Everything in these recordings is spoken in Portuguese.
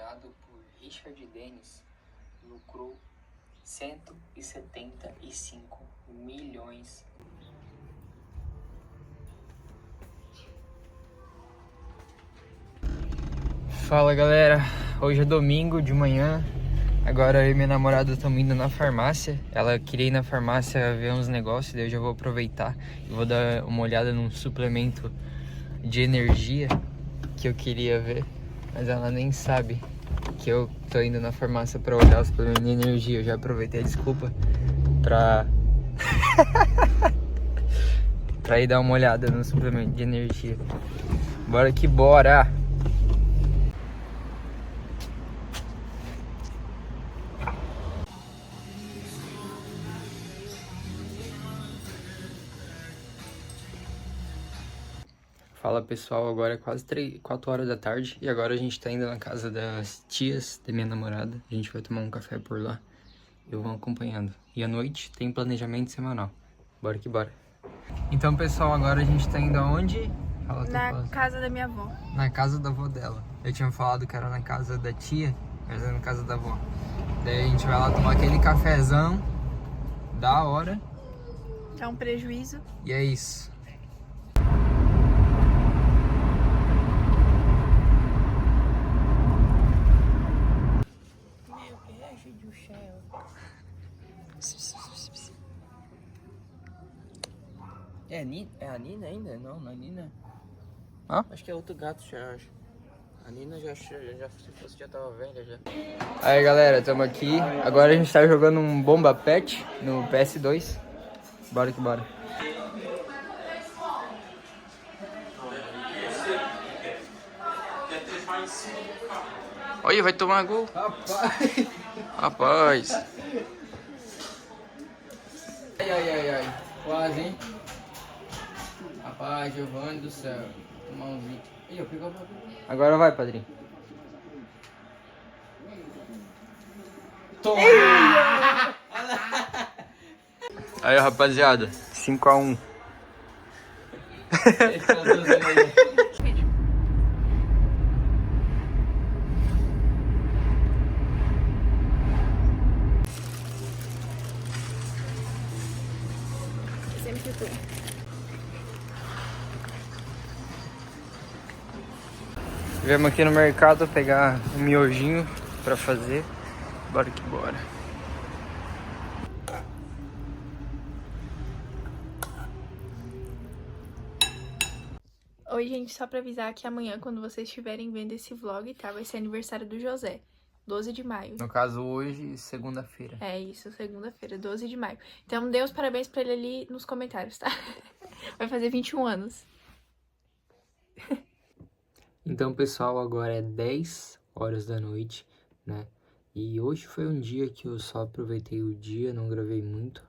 comandado por Richard Dennis, lucrou 175 milhões. Fala galera, hoje é domingo de manhã. Agora eu e minha namorada estamos indo na farmácia. Ela queria ir na farmácia ver uns negócios, daí eu já vou aproveitar e vou dar uma olhada num suplemento de energia que eu queria ver, mas ela nem sabe que eu tô indo na farmácia pra olhar o suplemento de energia. Eu já aproveitei a desculpa pra pra ir dar uma olhada no suplemento de energia. Bora que bora! Fala pessoal, agora é quase 4 horas da tarde e agora a gente tá indo na casa das tias da minha namorada. A gente vai tomar um café por lá. Eu vou acompanhando. E à noite tem planejamento semanal. Bora que bora. Então pessoal, agora a gente tá indo aonde? Na casa da minha avó. Na casa da avó dela. Eu tinha falado que era na casa da tia, mas é na casa da avó. Daí a gente vai lá tomar aquele cafezão da hora. Dá um prejuízo. E é isso. É a Nina ainda? Não, não é Nina. Hã? Acho que é outro gato já, acho. A Nina já se fosse, já tava velha já. Aí galera, estamos aqui. Agora a gente tá jogando um Bomba Pet no PS2. Bora que bora. Olha, vai tomar gol. Rapaz. Ai. Quase, hein? Rapaz, Giovanni do céu. Tomar um vídeo. Ih, eu pegou o bagulho. Agora vai, padrinho. Toma! Aí, rapaziada. 5-1. Sempre fui. Viemos aqui no mercado pegar um miojinho pra fazer. Bora que bora. Oi, gente, só pra avisar que amanhã, quando vocês estiverem vendo esse vlog, tá? Vai ser aniversário do José. 12 de maio. No caso, hoje, segunda-feira. É isso, segunda-feira, 12 de maio. Então, dê os parabéns pra ele ali nos comentários, tá? Vai fazer 21 anos. Então, pessoal, agora é 10 horas da noite, né? E hoje foi um dia que eu só aproveitei o dia, não gravei muito.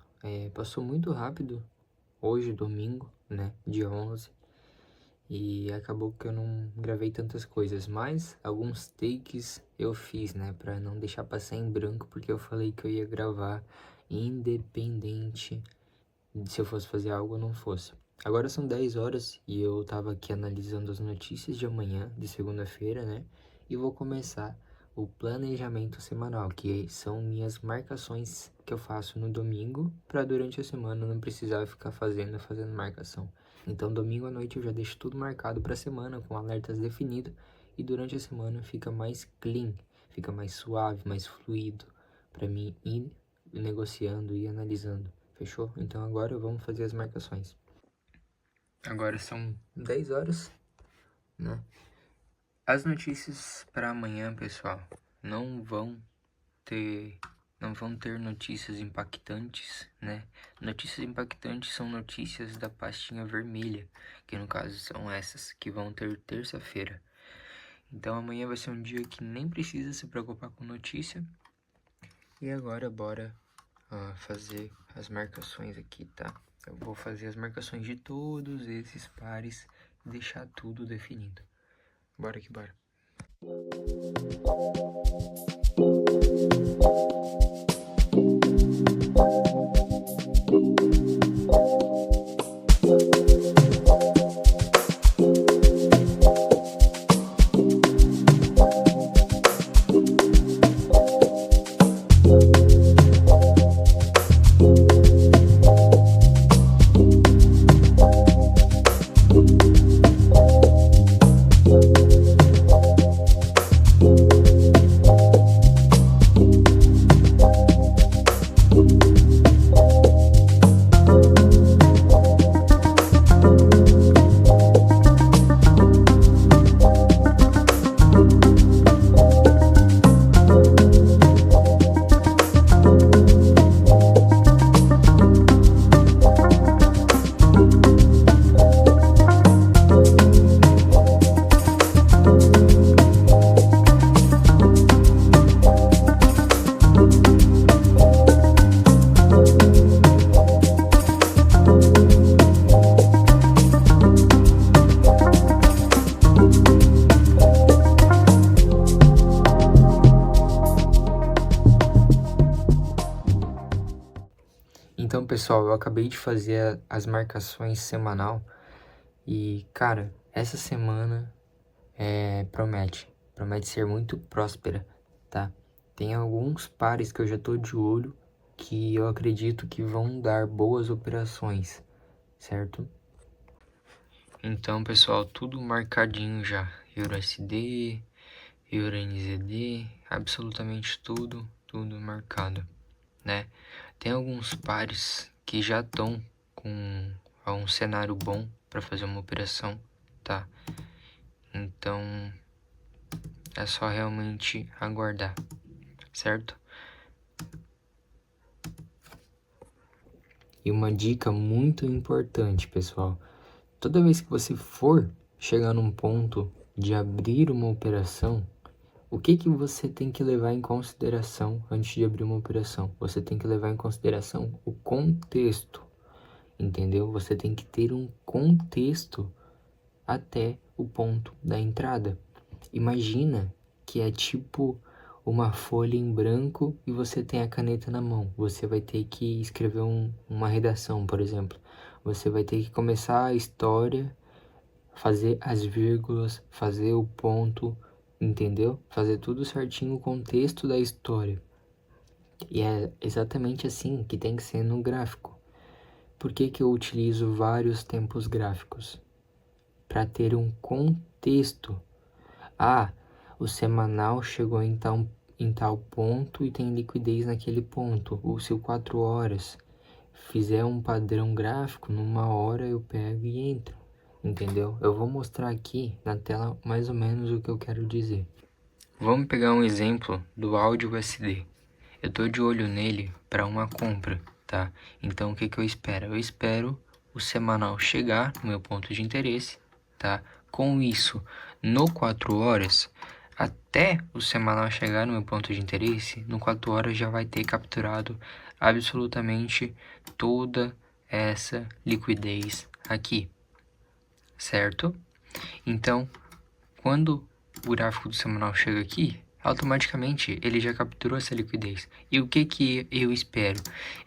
Passou muito rápido hoje, domingo, né? Dia 11. E acabou que eu não gravei tantas coisas, mas alguns takes eu fiz, né? Pra não deixar passar em branco, porque eu falei que eu ia gravar independente de se eu fosse fazer algo ou não fosse. Agora são 10 horas e eu tava aqui analisando as notícias de amanhã, de segunda-feira, né? E vou começar o planejamento semanal, que são minhas marcações que eu faço no domingo, para durante a semana não precisar ficar fazendo marcação. Então domingo à noite eu já deixo tudo marcado para a semana, com alertas definidos, e durante a semana fica mais clean, fica mais suave, mais fluido, para mim ir negociando e analisando. Fechou? Então agora vamos fazer as marcações. Agora são 10 horas, né? As notícias para amanhã, pessoal, não vão ter notícias impactantes, né? Notícias impactantes são notícias da pastinha vermelha, que no caso são essas que vão ter terça-feira. Então amanhã vai ser um dia que nem precisa se preocupar com notícia. E agora bora fazer as marcações aqui, tá? Eu vou fazer as marcações de todos esses pares e deixar tudo definido. Bora que bora. pessoal, eu acabei de fazer as marcações semanal e, cara, essa semana promete ser muito próspera, tá? Tem alguns pares que eu já tô de olho que eu acredito que vão dar boas operações, certo? Então, pessoal, tudo marcadinho já. EURUSD, EURNZD, absolutamente tudo marcado, né? Tem alguns pares que já estão com um cenário bom para fazer uma operação, tá? Então, é só realmente aguardar, certo? E uma dica muito importante, pessoal. Toda vez que você for chegar num ponto de abrir uma operação, o que você tem que levar em consideração antes de abrir uma operação? Você tem que levar em consideração o contexto, entendeu? Você tem que ter um contexto até o ponto da entrada. Imagina que é tipo uma folha em branco e você tem a caneta na mão. Você vai ter que escrever uma redação, por exemplo. Você vai ter que começar a história, fazer as vírgulas, fazer o ponto, entendeu? Fazer tudo certinho o contexto da história. E é exatamente assim que tem que ser no gráfico. Por que eu utilizo vários tempos gráficos? Para ter um contexto. Ah, o semanal chegou em tal ponto e tem liquidez naquele ponto. Ou se 4 horas fizer um padrão gráfico, numa hora eu pego e entro. Entendeu? Eu vou mostrar aqui na tela mais ou menos o que eu quero dizer. Vamos pegar um exemplo do áudio USD. Eu tô de olho nele para uma compra, tá? Então o que eu espero? Eu espero o semanal chegar no meu ponto de interesse, tá? Com isso, no 4 horas, até o semanal chegar no meu ponto de interesse, no 4 horas já vai ter capturado absolutamente toda essa liquidez aqui, certo? Então, quando o gráfico do semanal chega aqui, automaticamente ele já capturou essa liquidez. E o que eu espero?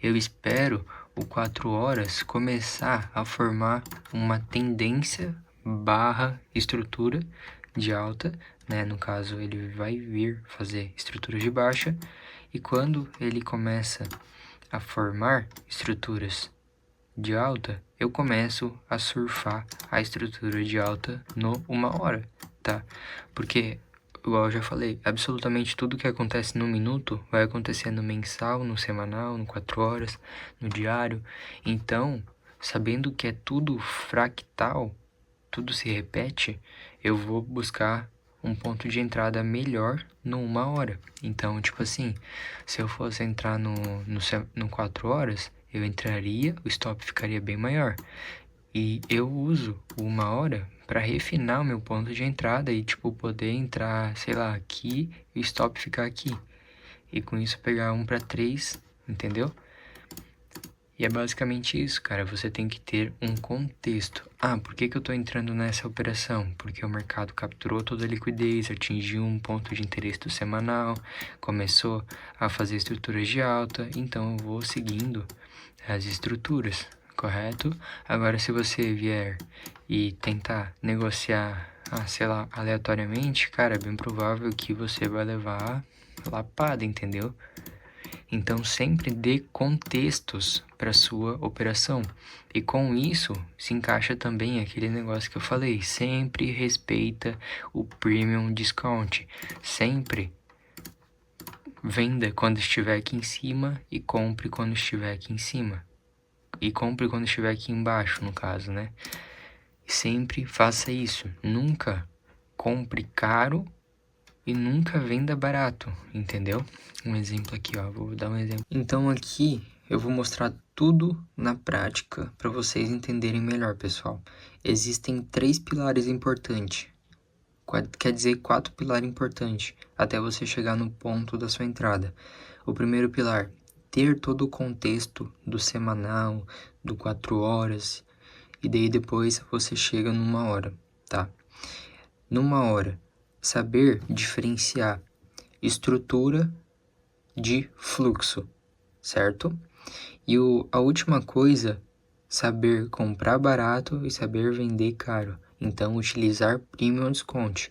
Eu espero o 4 horas começar a formar uma tendência barra estrutura de alta, né? No caso, ele vai vir fazer estruturas de baixa. E quando ele começa a formar estruturas de alta, eu começo a surfar a estrutura de alta no 1 hora, tá? Porque, igual eu já falei, absolutamente tudo que acontece no minuto vai acontecer no mensal, no semanal, no 4 horas, no diário. Então, sabendo que é tudo fractal, tudo se repete, eu vou buscar um ponto de entrada melhor no 1 hora. Então, tipo assim, se eu fosse entrar no 4 horas, eu entraria, o stop ficaria bem maior. E eu uso o 1 hora para refinar o meu ponto de entrada e, tipo, poder entrar, sei lá, aqui e o stop ficar aqui. E com isso pegar 1 para 3, entendeu? E é basicamente isso, cara. Você tem que ter um contexto. Ah, por que eu tô entrando nessa operação? Porque o mercado capturou toda a liquidez, atingiu um ponto de interesse do semanal, começou a fazer estruturas de alta, então eu vou seguindo as estruturas, correto? Agora, se você vier e tentar negociar, sei lá, aleatoriamente, cara, é bem provável que você vai levar lapada, entendeu? Então, sempre dê contextos para sua operação. E com isso, se encaixa também aquele negócio que eu falei. Sempre respeita o premium discount. Sempre venda quando estiver aqui em cima e compre quando estiver aqui em cima. E compre quando estiver aqui embaixo, no caso, né? Sempre faça isso. Nunca compre caro e nunca venda barato, entendeu? Um exemplo aqui, ó, vou dar um exemplo. Então aqui eu vou mostrar tudo na prática para vocês entenderem melhor, pessoal. Existem 3 pilares importantes, quer dizer 4 pilares importantes, até você chegar no ponto da sua entrada. O primeiro pilar, ter todo o contexto do semanal, do 4 horas, e daí depois você chega numa hora, tá? Numa hora, saber diferenciar estrutura de fluxo, certo? E a última coisa, saber comprar barato e saber vender caro. Então, utilizar Premium Discount.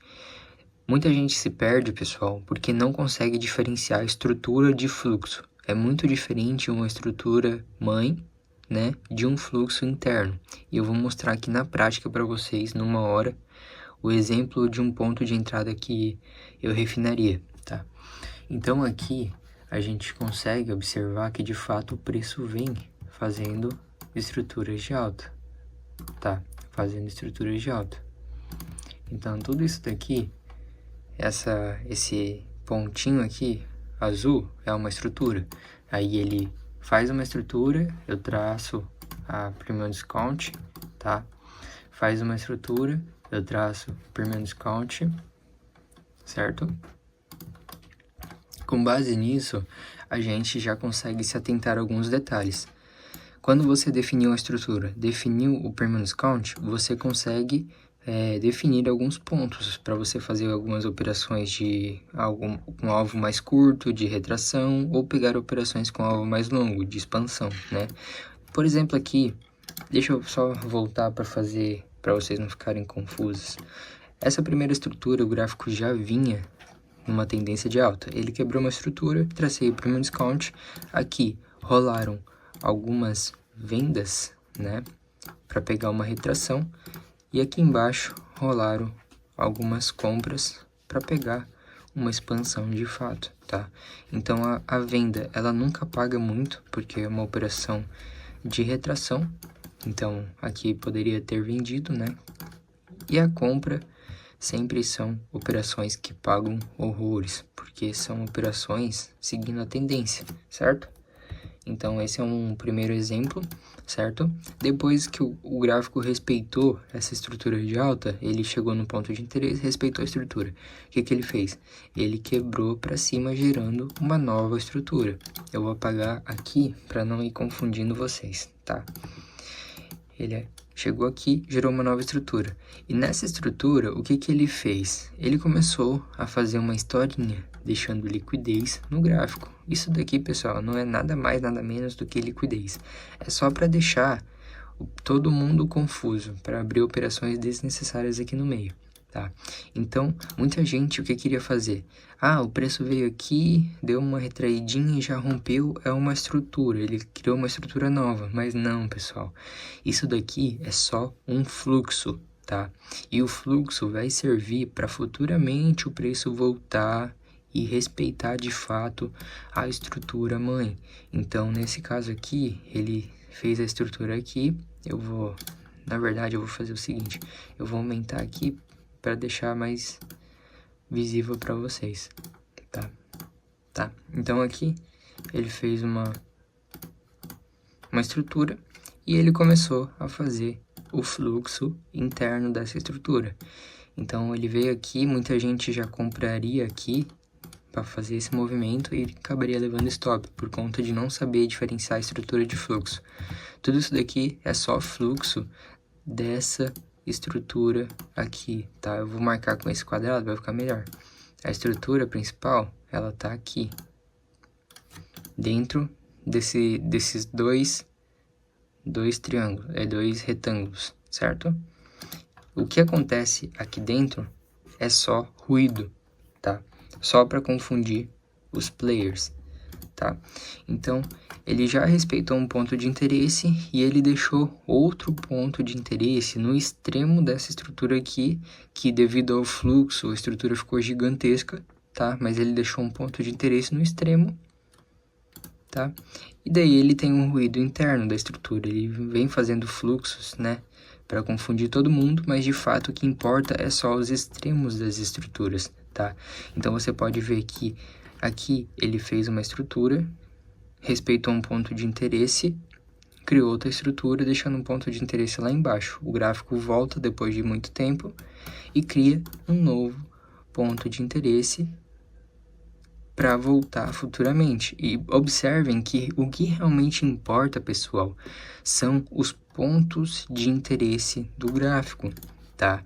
Muita gente se perde, pessoal, porque não consegue diferenciar a estrutura de fluxo. É muito diferente uma estrutura mãe, né, de um fluxo interno. E eu vou mostrar aqui na prática para vocês, numa hora, o exemplo de um ponto de entrada que eu refinaria, tá? Então aqui a gente consegue observar que de fato o preço vem fazendo estruturas de alta, tá? Fazendo estruturas de alta. Então tudo isso daqui, esse pontinho aqui azul é uma estrutura. Aí ele faz uma estrutura, eu traço a Premium Discount, tá? Faz uma estrutura, eu traço Premium Discount, certo? Com base nisso, a gente já consegue se atentar a alguns detalhes. Quando você definiu a estrutura, definiu o Premium Discount, você consegue definir alguns pontos para você fazer algumas operações com alvo mais curto, de retração, ou pegar operações com alvo mais longo, de expansão, né? Por exemplo, aqui, deixa eu só voltar para vocês não ficarem confusos. Essa primeira estrutura, o gráfico já vinha numa tendência de alta. Ele quebrou uma estrutura, tracei o Premium Discount. Aqui rolaram algumas vendas, né, para pegar uma retração. E aqui embaixo rolaram algumas compras para pegar uma expansão de fato, tá? Então a venda, ela nunca paga muito, porque é uma operação de retração. Então aqui poderia ter vendido, né? E a compra sempre são operações que pagam horrores, porque são operações seguindo a tendência, certo? Então esse é um primeiro exemplo, certo? Depois que o gráfico respeitou essa estrutura de alta, ele chegou no ponto de interesse, respeitou a estrutura. O que ele fez? Ele quebrou para cima, gerando uma nova estrutura. Eu vou apagar aqui para não ir confundindo vocês, tá? Ele chegou aqui, gerou uma nova estrutura. E nessa estrutura, o que ele fez? Ele começou a fazer uma historinha, deixando liquidez no gráfico. Isso daqui, pessoal, não é nada mais, nada menos do que liquidez. É só para deixar todo mundo confuso, para abrir operações desnecessárias aqui no meio, tá? Então, muita gente, o que queria fazer? Ah, o preço veio aqui, deu uma retraidinha e já rompeu, é uma estrutura, ele criou uma estrutura nova. Mas não, pessoal, isso daqui é só um fluxo, tá? E o fluxo vai servir para futuramente o preço voltar e respeitar de fato a estrutura mãe. Então, nesse caso aqui, ele fez a estrutura aqui, na verdade, eu vou fazer o seguinte, eu vou aumentar aqui para deixar mais visível para vocês, tá? Então aqui, ele fez uma estrutura e ele começou a fazer o fluxo interno dessa estrutura. Então, ele veio aqui, muita gente já compraria aqui para fazer esse movimento e acabaria levando stop, por conta de não saber diferenciar a estrutura de fluxo. Tudo isso daqui é só fluxo dessa estrutura aqui, tá? Eu vou marcar com esse quadrado, vai ficar melhor. A estrutura principal, ela tá aqui, dentro desses dois triângulos, dois retângulos, certo? O que acontece aqui dentro é só ruído, tá? Só para confundir os players, tá? Então, ele já respeitou um ponto de interesse e ele deixou outro ponto de interesse no extremo dessa estrutura aqui, que devido ao fluxo, a estrutura ficou gigantesca, tá? Mas ele deixou um ponto de interesse no extremo, tá? E daí ele tem um ruído interno da estrutura, ele vem fazendo fluxos, né? Para confundir todo mundo, mas de fato o que importa é só os extremos das estruturas, tá? Então você pode ver que aqui ele fez uma estrutura, respeitou um ponto de interesse, criou outra estrutura, deixando um ponto de interesse lá embaixo. O gráfico volta depois de muito tempo e cria um novo ponto de interesse para voltar futuramente. E observem que o que realmente importa, pessoal, são os pontos de interesse do gráfico, tá?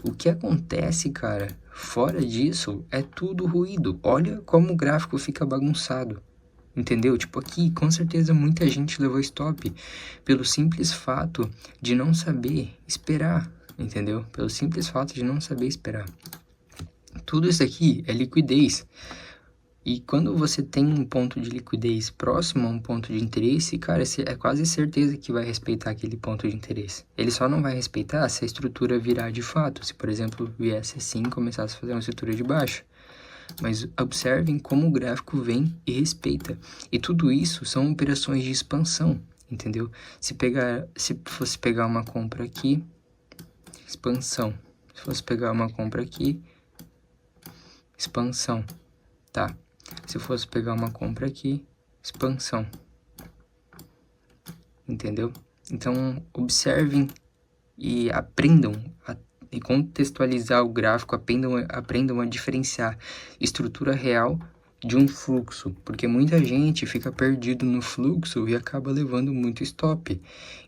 O que acontece, cara, fora disso, é tudo ruído. Olha como o gráfico fica bagunçado. entendeu? Tipo, aqui, com certeza, muita gente levou stop pelo simples fato de não saber esperar, entendeu? Pelo simples fato de não saber esperar. Tudo isso aqui é liquidez. E quando você tem um ponto de liquidez próximo a um ponto de interesse, cara, é quase certeza que vai respeitar aquele ponto de interesse. Ele só não vai respeitar se a estrutura virar de fato. Se, por exemplo, viesse assim e começasse a fazer uma estrutura de baixa. Mas observem como o gráfico vem e respeita. E tudo isso são operações de expansão, entendeu? Se fosse pegar uma compra aqui, expansão. Se fosse pegar uma compra aqui, expansão, tá? Se fosse pegar uma compra aqui, expansão. Entendeu? Então, observem e aprendam a contextualizar o gráfico, aprendam a diferenciar estrutura real de um fluxo, porque muita gente fica perdido no fluxo e acaba levando muito stop,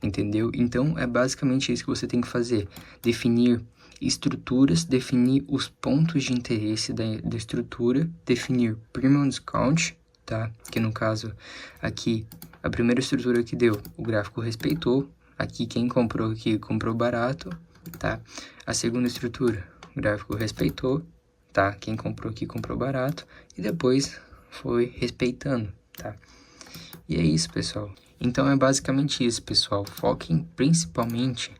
entendeu? Então, é basicamente isso que você tem que fazer, definir estruturas, definir os pontos de interesse da estrutura, definir premium discount, tá? Que no caso aqui, a primeira estrutura que deu, o gráfico respeitou, aqui quem comprou aqui comprou barato, tá? A segunda estrutura, o gráfico respeitou, tá? Quem comprou aqui comprou barato e depois foi respeitando, tá? E é isso, pessoal. Então é basicamente isso, pessoal. Foquem principalmente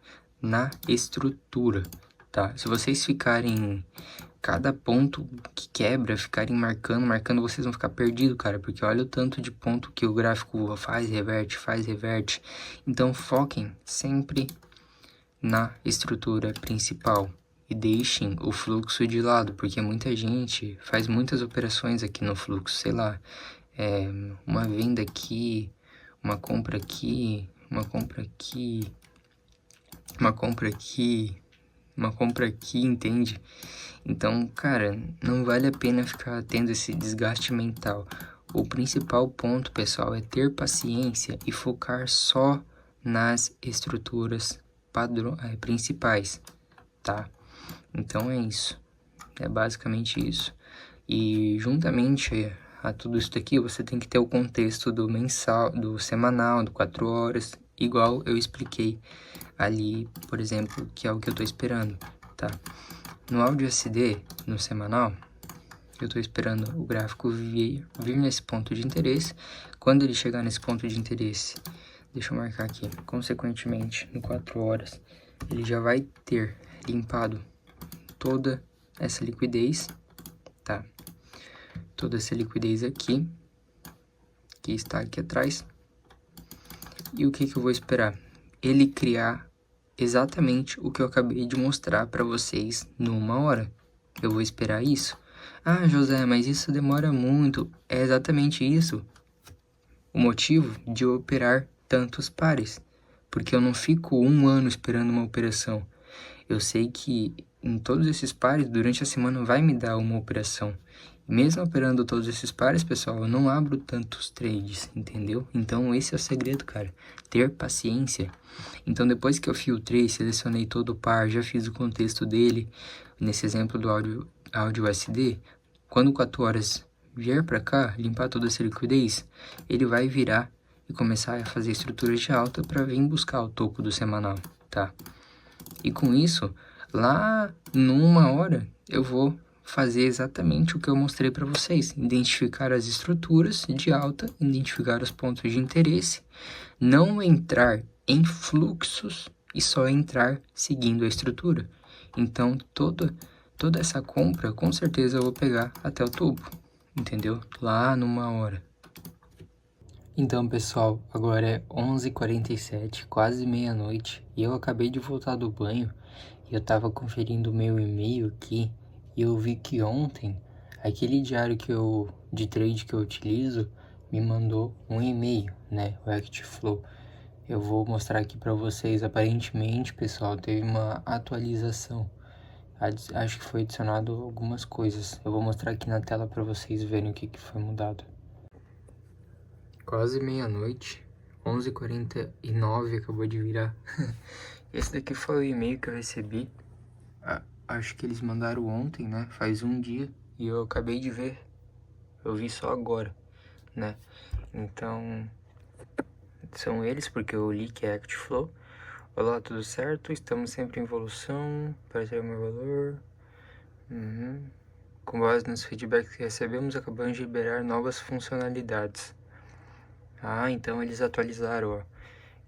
na estrutura, tá? Se vocês ficarem cada ponto que quebra, ficarem marcando, vocês vão ficar perdidos, cara, porque olha o tanto de ponto que o gráfico faz, reverte. Então foquem sempre na estrutura principal e deixem o fluxo de lado, porque muita gente faz muitas operações aqui no fluxo, sei lá, uma venda aqui, uma compra aqui, uma compra aqui, uma compra aqui, uma compra aqui, entende? Então, cara, não vale a pena ficar tendo esse desgaste mental. O principal ponto, pessoal, é ter paciência e focar só nas estruturas principais, tá? Então é isso, é basicamente isso. E juntamente a tudo isso daqui, você tem que ter o contexto do mensal, do semanal, do 4 horas, igual eu expliquei ali, por exemplo, que é o que eu tô esperando, tá? No áudio SD, no semanal, eu tô esperando o gráfico vir nesse ponto de interesse. Quando ele chegar nesse ponto de interesse, deixa eu marcar aqui, consequentemente, no 4 horas, ele já vai ter limpado toda essa liquidez, tá? Toda essa liquidez aqui, que está aqui atrás. E o que eu vou esperar? Ele criar exatamente o que eu acabei de mostrar para vocês numa hora. Eu vou esperar isso. Ah, José, mas isso demora muito. É exatamente isso o motivo de eu operar tantos pares. Porque eu não fico 1 ano esperando uma operação. Eu sei que em todos esses pares, durante a semana, vai me dar uma operação. E mesmo operando todos esses pares, pessoal, eu não abro tantos trades, entendeu? Então, esse é o segredo, cara. Ter paciência. Então, depois que eu filtrei, selecionei todo o par, já fiz o contexto dele, nesse exemplo do áudio SD, quando 4 horas vier para cá, limpar toda essa liquidez, ele vai virar e começar a fazer estruturas de alta para vir buscar o topo do semanal, tá? E com isso, lá numa hora, eu vou fazer exatamente o que eu mostrei para vocês. Identificar as estruturas de alta, identificar os pontos de interesse, não entrar em fluxos e só entrar seguindo a estrutura. Então, toda essa compra, com certeza eu vou pegar até o topo, entendeu? Lá numa hora. Então, pessoal, agora é 11h47, quase meia-noite, e eu acabei de voltar do banho, e eu tava conferindo o meu e-mail aqui, e eu vi que ontem, aquele diário de trade que eu utilizo, me mandou um e-mail, né, o ActFlow. Eu vou mostrar aqui pra vocês, aparentemente, pessoal, teve uma atualização. Acho que foi adicionado algumas coisas. Eu vou mostrar aqui na tela pra vocês verem o que foi mudado. Quase meia-noite, 11h49, acabou de virar. Esse daqui foi o e-mail que eu recebi. Acho que eles mandaram ontem, né? Faz um dia. E eu acabei de ver. Eu vi só agora, né? Então, são eles, porque eu li que é ActFlow. Olá, tudo certo? Estamos sempre em evolução para ter o meu valor. Com base nos feedbacks que recebemos, acabamos de liberar novas funcionalidades. Ah, então eles atualizaram, ó.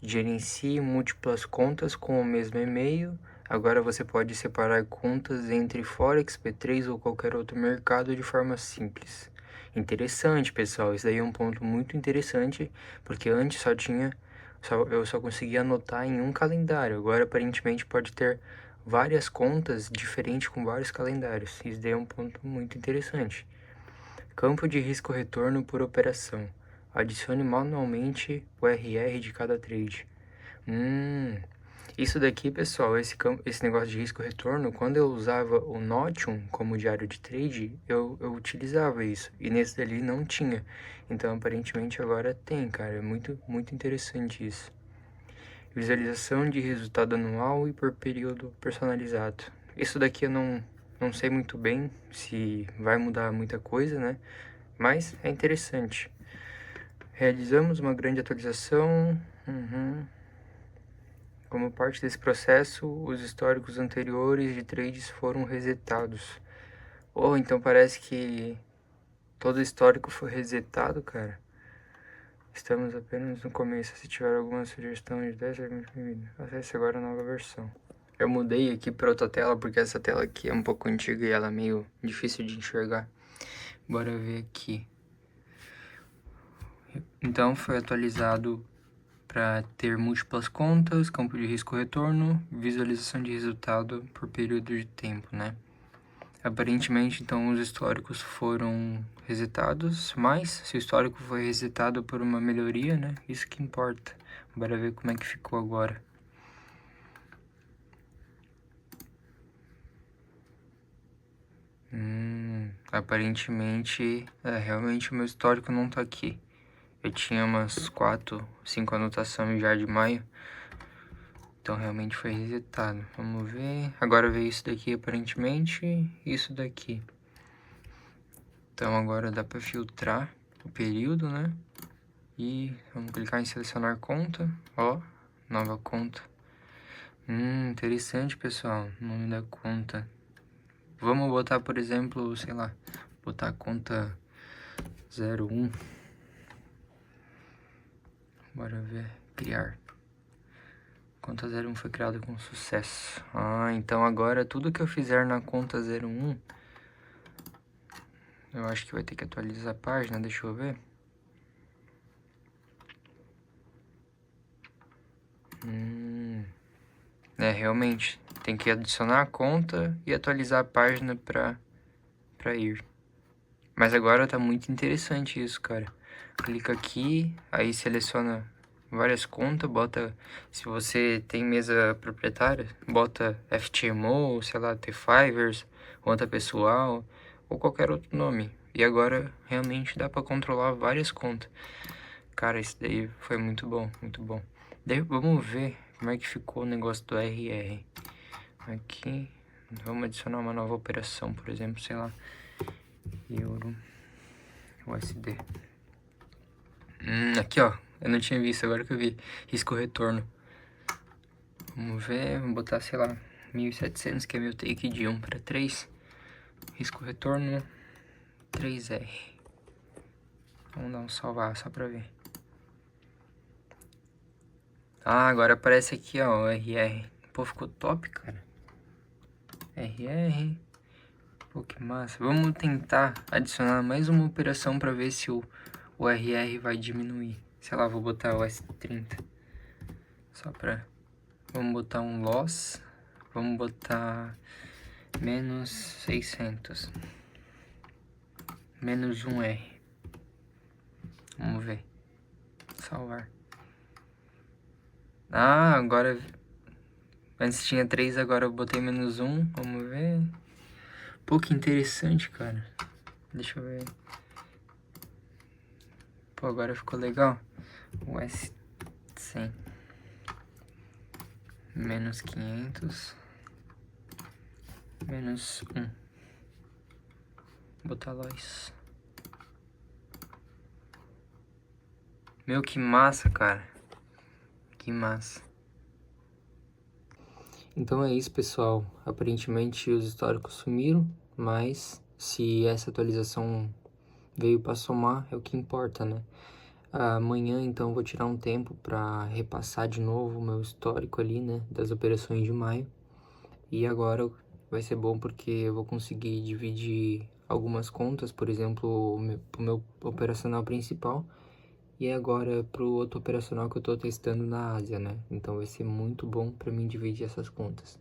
Gerencie múltiplas contas com o mesmo e-mail. Agora você pode separar contas entre Forex, B3 ou qualquer outro mercado de forma simples. Interessante, pessoal. Isso daí é um ponto muito interessante, porque antes eu só conseguia anotar em um calendário. Agora aparentemente pode ter várias contas diferentes com vários calendários. Isso daí é um ponto muito interessante. Campo de risco retorno por operação. Adicione manualmente o RR de cada trade. Isso daqui, pessoal, esse negócio de risco retorno, quando eu usava o Notion como diário de trade, eu utilizava isso. E nesse dali não tinha. Então, aparentemente, agora tem, cara. É muito, muito interessante isso. Visualização de resultado anual e por período personalizado. Isso daqui eu não sei muito bem se vai mudar muita coisa, né? Mas é interessante. Realizamos uma grande atualização. Como parte desse processo, os históricos anteriores de trades foram resetados. Oh, então parece que todo o histórico foi resetado, cara. Estamos apenas no começo. Se tiver alguma sugestão de 10, é muito bem-vindo. Acesse agora a nova versão. Eu mudei aqui para outra tela porque essa tela aqui é um pouco antiga e ela é meio difícil de enxergar. Bora ver aqui. Então foi atualizado para ter múltiplas contas, campo de risco retorno, visualização de resultado por período de tempo, né? Aparentemente, então, os históricos foram resetados, mas se o histórico foi resetado por uma melhoria, né? Isso que importa. Bora ver como é que ficou agora. Aparentemente, realmente o meu histórico não tá aqui. Eu tinha umas 4, 5 anotações já de maio. Então realmente foi resetado. Vamos ver. Agora veio isso daqui aparentemente. E isso daqui. Então agora dá para filtrar o período, né? E vamos clicar em selecionar conta. Ó, nova conta. Interessante, pessoal. Nome da conta. Vamos botar, por exemplo, sei lá, botar a conta 01. Bora ver. Criar. Conta 01 foi criada com sucesso. Ah, então agora tudo que eu fizer na conta 01, eu acho que vai ter que atualizar a página, deixa eu ver. Realmente, tem que adicionar a conta e atualizar a página pra ir. Mas agora tá muito interessante isso, cara. Clica aqui, aí seleciona várias contas, bota, se você tem mesa proprietária, bota FTMO, sei lá, T-Fivers, conta pessoal, ou qualquer outro nome. E agora realmente dá pra controlar várias contas. Cara, isso daí foi muito bom, muito bom. Daí vamos ver como é que ficou o negócio do RR. Aqui, vamos adicionar uma nova operação, por exemplo, sei lá, Euro USD. Aqui ó, eu não tinha visto, agora que eu vi, risco retorno. Vamos ver, vou botar, sei lá, 1700, que é meu take de 1 para 3. Risco retorno 3R. Vamos dar um salvar só pra ver. Ah, agora aparece aqui ó, o RR. Pô, ficou top, cara. RR. Pô, que massa. Vamos tentar adicionar mais uma operação pra ver se o RR vai diminuir. Sei lá, vou botar o S30. Só pra... Vamos botar um loss. Vamos botar menos 600. Menos 1R. Vamos ver. Salvar. Ah, agora... Antes tinha 3, agora eu botei menos 1. Vamos ver. Pô, que interessante, cara. Deixa eu ver. Pô, agora ficou legal. O S100. Menos 500. Menos 1. Botar loss. Meu, que massa, cara. Que massa. Então é isso, pessoal. Aparentemente os históricos sumiram, mas se essa atualização veio para somar, é o que importa, né? Amanhã, então, vou tirar um tempo para repassar de novo o meu histórico ali, né? Das operações de maio. E agora vai ser bom porque eu vou conseguir dividir algumas contas, por exemplo, o meu operacional principal. E agora pro outro operacional que eu tô testando na Ásia, né? Então vai ser muito bom para mim dividir essas contas.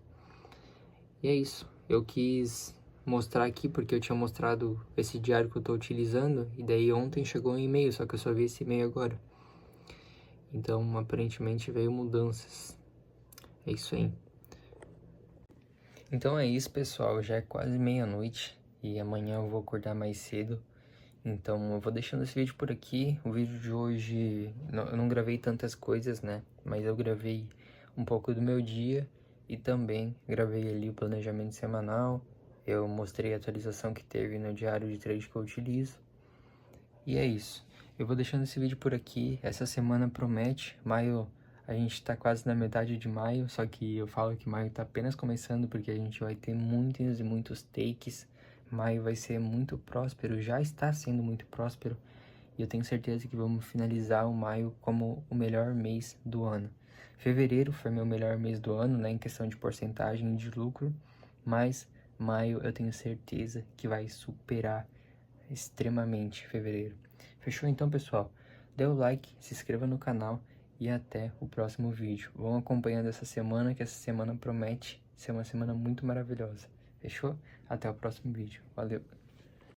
E é isso. Eu quis mostrar aqui porque eu tinha mostrado esse diário que eu tô utilizando. E daí ontem chegou um e-mail, só que eu só vi esse e-mail agora. Então aparentemente veio mudanças. É isso aí. Então é isso, pessoal. Já é quase meia-noite. E amanhã eu vou acordar mais cedo. Então eu vou deixando esse vídeo por aqui. O vídeo de hoje, eu não gravei tantas coisas, né? Mas eu gravei um pouco do meu dia e também gravei ali o planejamento semanal. Eu mostrei a atualização que teve no diário de trade que eu utilizo. E é isso. Eu vou deixando esse vídeo por aqui. Essa semana promete. Maio, a gente tá quase na metade de maio, só que eu falo que maio tá apenas começando porque a gente vai ter muitos e muitos takes. Maio vai ser muito próspero, já está sendo muito próspero. E eu tenho certeza que vamos finalizar o maio como o melhor mês do ano. Fevereiro foi meu melhor mês do ano, né, em questão de porcentagem de lucro, mas maio eu tenho certeza que vai superar extremamente fevereiro. Fechou então, pessoal? Dê o like, se inscreva no canal e até o próximo vídeo. Vão acompanhando essa semana, que essa semana promete ser uma semana muito maravilhosa. Fechou? Até o próximo vídeo. Valeu!